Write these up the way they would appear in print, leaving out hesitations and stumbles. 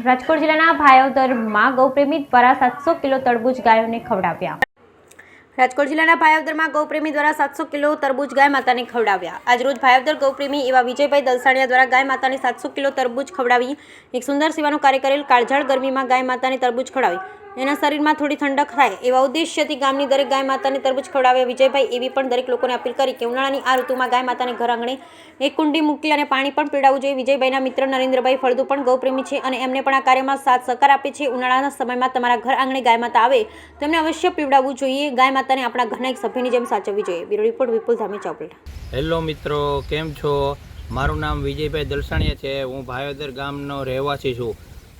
રાજકોટ જિલ્લાના ભાયોદરમાં ગૌપ્રેમી દ્વારા 700 કિલો તરબૂચ ગાયોને ખવડાવ્યા. રાજકોટ જિલ્લાના ભાયોદરમાં ગૌપ્રેમી દ્વારા 700 કિલો તરબૂચ ગાય માતાને ખવડાવ્યા. આજરોજ ભાયોદર ગૌપ્રેમી એવા વિજયભાઈ દલસાણિયા દ્વારા ગાય માતાને 700 કિલો તરબૂચ ખવડાવી એક સુંદર સેવાનું કાર્ય કરેલ. કાળઝાળ ગરમીમાં ગાય માતાને તરબૂચ ખવડાવી એના શરીરમાં થોડી ઠંડક થાય એવા ઉદ્દેશ્યથી ગામની દરેક ગાય માતાને તરબૂચ ખવડાવ્યા. વિજયભાઈ એવી પણ દરેક લોકોને અપીલ કરી કે ઉનાળાની આ ઋતુમાં ગાય માતાને ઘર આંગણે એક કુંડી મૂકી અને પાણી પણ પીવડાવવું જોઈએ. વિજયભાઈના મિત્ર નરેન્દ્રભાઈ ફળદુ પણ ગૌપ્રેમી છે અને એમને પણ આ કાર્યમાં સાથ સહકાર આપે છે. ઉનાળાના સમયમાં તમારા ઘર આંગણે ગાય માતા આવે તો એમને અવશ્ય પીવડાવવું જોઈએ. ગાય માતાને આપણા ઘરના એક સભ્યની જેમ સાચવવી જોઈએ. બ્યુરો રિપોર્ટ વિપુલ ધામેચા ઉપલેટા. હેલો મિત્રો, કેમ છો? મારું નામ વિજયભાઈ દલસાણિયા છે. હું ભાયોદર ગામનો રહેવાસી છું.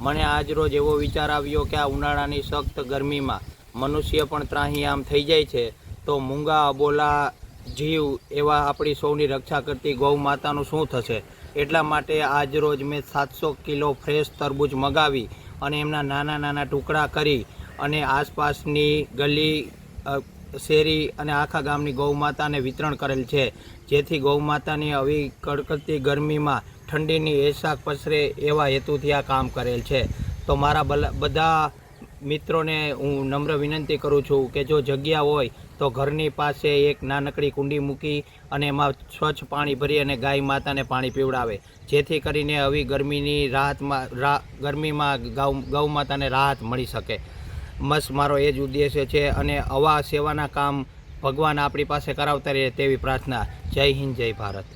મને આજ રોજ એવો વિચાર આવ્યો કે આ ઉનાળાની સખ્ત ગરમીમાં મનુષ્ય પણ ત્રાહિયામ થઈ જાય છે, તો મૂંગા અબોલા જીવ એવા આપણી સૌની રક્ષા કરતી ગૌ માતાનું શું થશે? એટલા માટે આજ રોજ મેં 700 કિલો ફ્રેશ તરબૂચ મગાવી અને એમના નાના નાના ટુકડા કરી અને આસપાસની ગલી, શેરી અને આખા ગામની ગૌ માતાને વિતરણ કરેલ છે, જેથી ગૌ માતાની આવી કડકડતી ગરમીમાં ઠંડીની એશાક પસરે એવા હેતુથી આ કામ કરેલ છે. તો મારા બધા મિત્રોને હું નમ્ર વિનંતી કરું છું કે જો જગ્યા હોય તો ઘરની પાસે એક નાનકડી કુંડી મૂકી અને એમાં સ્વચ્છ પાણી ભરી અને ગાય માતાને પાણી પીવડાવે, જેથી કરીને આવી ગરમીની ગરમીમાં ગૌ માતાને રાહત મળી શકે. બસ મારો એ જ ઉદ્દેશ્ય છે અને આવા સેવાના કામ ભગવાન આપણી પાસે કરાવતા રહે તેવી પ્રાર્થના. જય હિન્દ, જય ભારત.